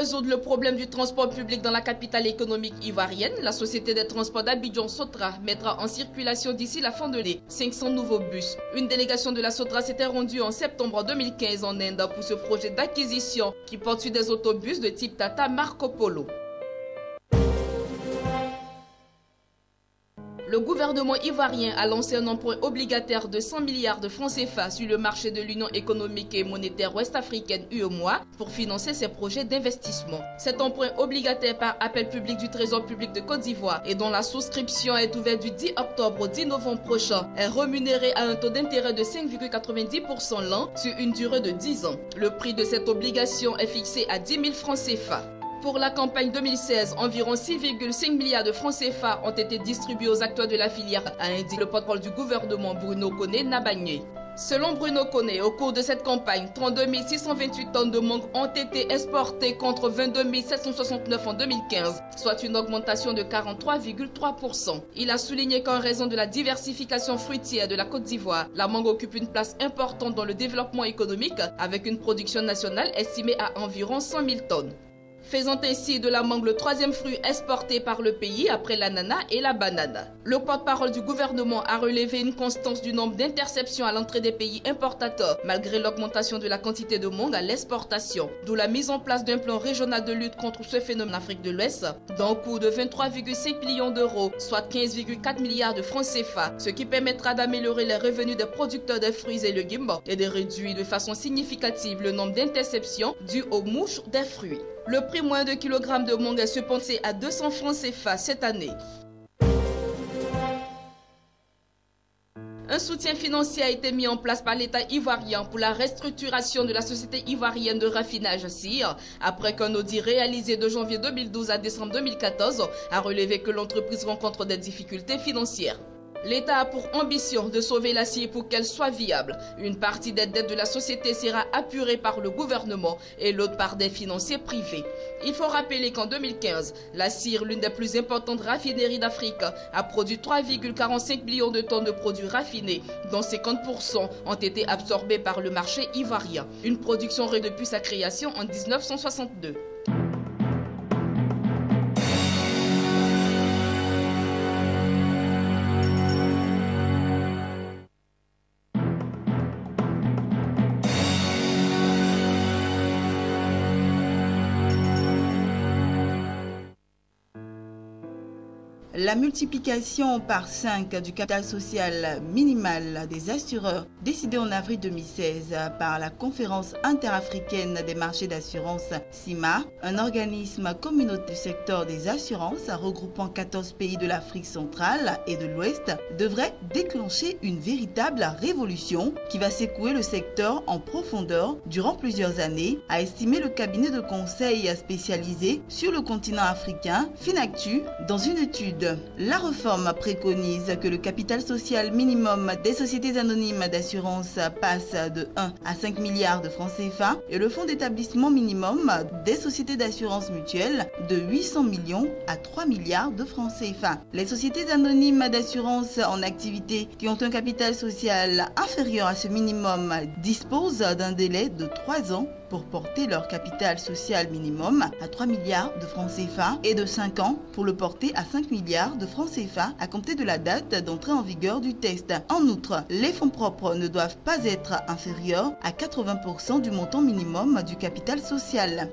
résoudre le problème du transport public dans la capitale économique ivoirienne, la société des transports d'Abidjan Sotra mettra en circulation d'ici la fin de l'année 500 nouveaux bus. Une délégation de la Sotra s'était rendue en septembre 2015 en Inde pour ce projet d'acquisition qui porte sur des autobus de type Tata Marco Polo. Le gouvernement ivoirien a lancé un emprunt obligataire de 100 milliards de francs CFA sur le marché de l'Union économique et monétaire ouest-africaine UEMOA pour financer ses projets d'investissement. Cet emprunt obligataire par appel public du Trésor public de Côte d'Ivoire et dont la souscription est ouverte du 10 octobre au 10 novembre prochain est rémunéré à un taux d'intérêt de 5,90% l'an sur une durée de 10 ans. Le prix de cette obligation est fixé à 10 000 francs CFA. Pour la campagne 2016, environ 6,5 milliards de francs CFA ont été distribués aux acteurs de la filière, a indiqué le porte-parole du gouvernement Bruno Koné-Nabagné. Selon Bruno Koné, au cours de cette campagne, 32 628 tonnes de mangue ont été exportées contre 22 769 en 2015, soit une augmentation de 43,3%. Il a souligné qu'en raison de la diversification fruitière de la Côte d'Ivoire, la mangue occupe une place importante dans le développement économique avec une production nationale estimée à environ 100 000 tonnes. Faisant ainsi de la mangue le troisième fruit exporté par le pays après l'ananas et la banane. Le porte-parole du gouvernement a relevé une constance du nombre d'interceptions à l'entrée des pays importateurs, malgré l'augmentation de la quantité de mangue à l'exportation, d'où la mise en place d'un plan régional de lutte contre ce phénomène en Afrique de l'Ouest, d'un coût de 23,5 millions d'euros, soit 15,4 milliards de francs CFA, ce qui permettra d'améliorer les revenus des producteurs de fruits et légumes et de réduire de façon significative le nombre d'interceptions dues aux mouches des fruits. Le prix moyen de kilogramme de mangue est cependant à 200 francs CFA cette année. Un soutien financier a été mis en place par l'État ivoirien pour la restructuration de la société ivoirienne de raffinage CIR, après qu'un audit réalisé de janvier 2012 à décembre 2014 a relevé que l'entreprise rencontre des difficultés financières. L'État a pour ambition de sauver la CIR pour qu'elle soit viable. Une partie des dettes de la société sera apurée par le gouvernement et l'autre par des financiers privés. Il faut rappeler qu'en 2015, la CIR, l'une des plus importantes raffineries d'Afrique, a produit 3,45 millions de tonnes de produits raffinés, dont 50% ont été absorbés par le marché ivoirien. Une production depuis sa création en 1962. La multiplication par 5 du capital social minimal des assureurs décidé en avril 2016 par la Conférence interafricaine des marchés d'assurance CIMA, un organisme communautaire du secteur des assurances regroupant 14 pays de l'Afrique centrale et de l'Ouest, devrait déclencher une véritable révolution qui va secouer le secteur en profondeur durant plusieurs années, a estimé le cabinet de conseil spécialisé sur le continent africain Finactu dans une étude. La réforme préconise que le capital social minimum des sociétés anonymes d'assurance passe de 1 à 5 milliards de francs CFA et le fonds d'établissement minimum des sociétés d'assurance mutuelle de 800 millions à 3 milliards de francs CFA. Les sociétés anonymes d'assurance en activité qui ont un capital social inférieur à ce minimum disposent d'un délai de 3 ans pour porter leur capital social minimum à 3 milliards de francs CFA et de 5 ans pour le porter à 5 milliards de francs CFA à compter de la date d'entrée en vigueur du test. En outre, les fonds propres ne doivent pas être inférieurs à 80% du montant minimum du capital social.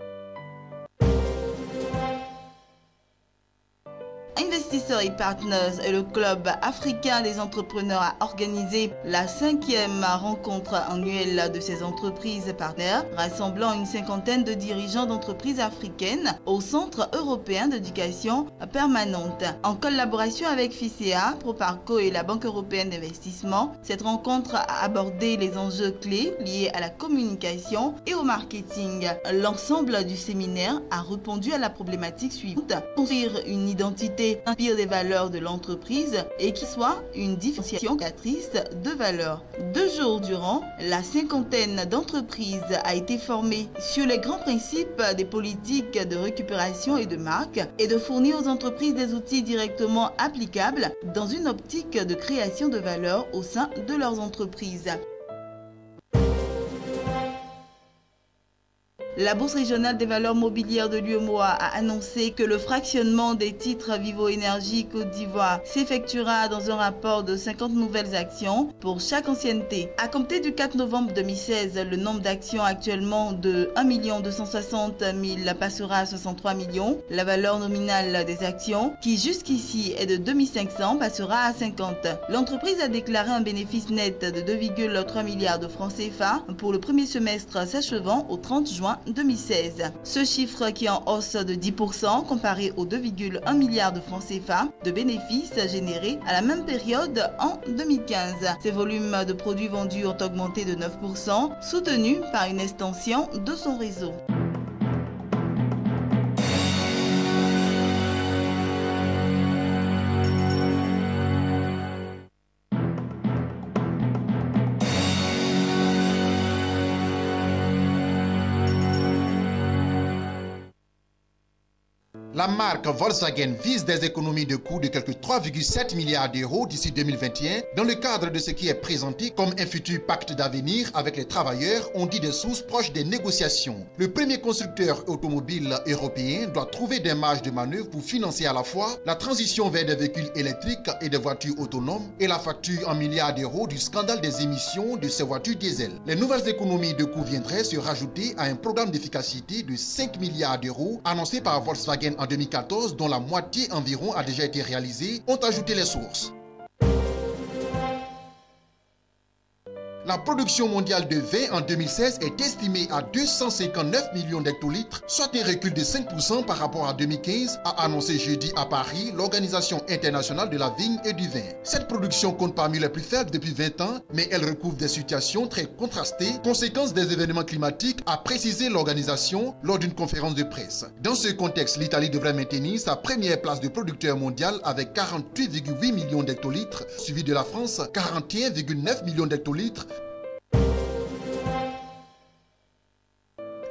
Investisseurs et Partners et le Club africain des entrepreneurs a organisé la 5e rencontre annuelle de ces entreprises partenaires, rassemblant une cinquantaine de dirigeants d'entreprises africaines au Centre européen d'éducation permanente. En collaboration avec FICEA, Proparco et la Banque européenne d'investissement, cette rencontre a abordé les enjeux clés liés à la communication et au marketing. L'ensemble du séminaire a répondu à la problématique suivante: construire une identité inspire des valeurs de l'entreprise et qui soit une différenciation créatrice de valeurs. 2 jours durant, la cinquantaine d'entreprises a été formée sur les grands principes des politiques de récupération et de marque et de fournir aux entreprises des outils directement applicables dans une optique de création de valeur au sein de leurs entreprises. La Bourse régionale des valeurs mobilières de l'UEMOA a annoncé que le fractionnement des titres Vivo Énergie Côte d'Ivoire s'effectuera dans un rapport de 50 nouvelles actions pour chaque ancienneté. À compter du 4 novembre 2016, le nombre d'actions actuellement de 1 260 000 passera à 63 millions. La valeur nominale des actions, qui jusqu'ici est de 2500, passera à 50. L'entreprise a déclaré un bénéfice net de 2,3 milliards de francs CFA pour le premier semestre s'achevant au 30 juin 2016. Ce chiffre qui est en hausse de 10% comparé aux 2,1 milliards de francs CFA de bénéfices générés à la même période en 2015. Ces volumes de produits vendus ont augmenté de 9%, soutenus par une extension de son réseau. La marque Volkswagen vise des économies de coûts de quelque 3,7 milliards d'euros d'ici 2021 dans le cadre de ce qui est présenté comme un futur pacte d'avenir avec les travailleurs, ont dit des sources proches des négociations. Le premier constructeur automobile européen doit trouver des marges de manœuvre pour financer à la fois la transition vers des véhicules électriques et des voitures autonomes et la facture en milliards d'euros du scandale des émissions de ces voitures diesel. Les nouvelles économies de coûts viendraient se rajouter à un programme d'efficacité de 5 milliards d'euros annoncé par Volkswagen en 2014, dont la moitié environ a déjà été réalisée, ont ajouté les sources. La production mondiale de vin en 2016 est estimée à 259 millions d'hectolitres, soit un recul de 5% par rapport à 2015, a annoncé jeudi à Paris l'Organisation internationale de la vigne et du vin. Cette production compte parmi les plus faibles depuis 20 ans, mais elle recouvre des situations très contrastées, conséquences des événements climatiques, a précisé l'organisation lors d'une conférence de presse. Dans ce contexte, l'Italie devrait maintenir sa première place de producteur mondial avec 48,8 millions d'hectolitres, suivi de la France, 41,9 millions d'hectolitres.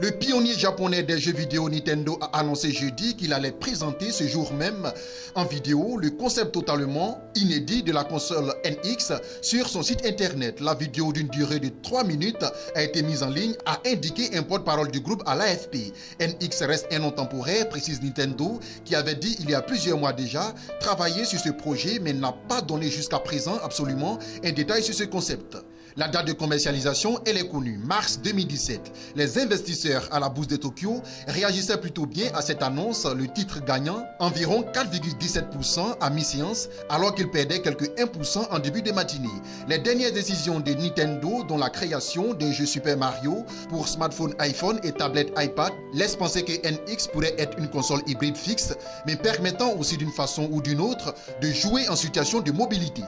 Le pionnier japonais des jeux vidéo Nintendo a annoncé jeudi qu'il allait présenter ce jour même en vidéo le concept totalement inédit de la console NX sur son site internet. La vidéo d'une durée de 3 minutes a été mise en ligne, a indiqué un porte-parole du groupe à l'AFP. NX reste un nom temporaire, précise Nintendo, qui avait dit il y a plusieurs mois déjà travailler sur ce projet mais n'a pas donné jusqu'à présent absolument un détail sur ce concept. La date de commercialisation, elle est connue, mars 2017. Les investisseurs à la bourse de Tokyo réagissaient plutôt bien à cette annonce, le titre gagnant environ 4,17% à mi-séance, alors qu'il perdait quelques 1% en début de matinée. Les dernières décisions de Nintendo, dont la création d'un jeu Super Mario pour smartphone iPhone et tablette iPad, laissent penser que NX pourrait être une console hybride fixe, mais permettant aussi d'une façon ou d'une autre de jouer en situation de mobilité.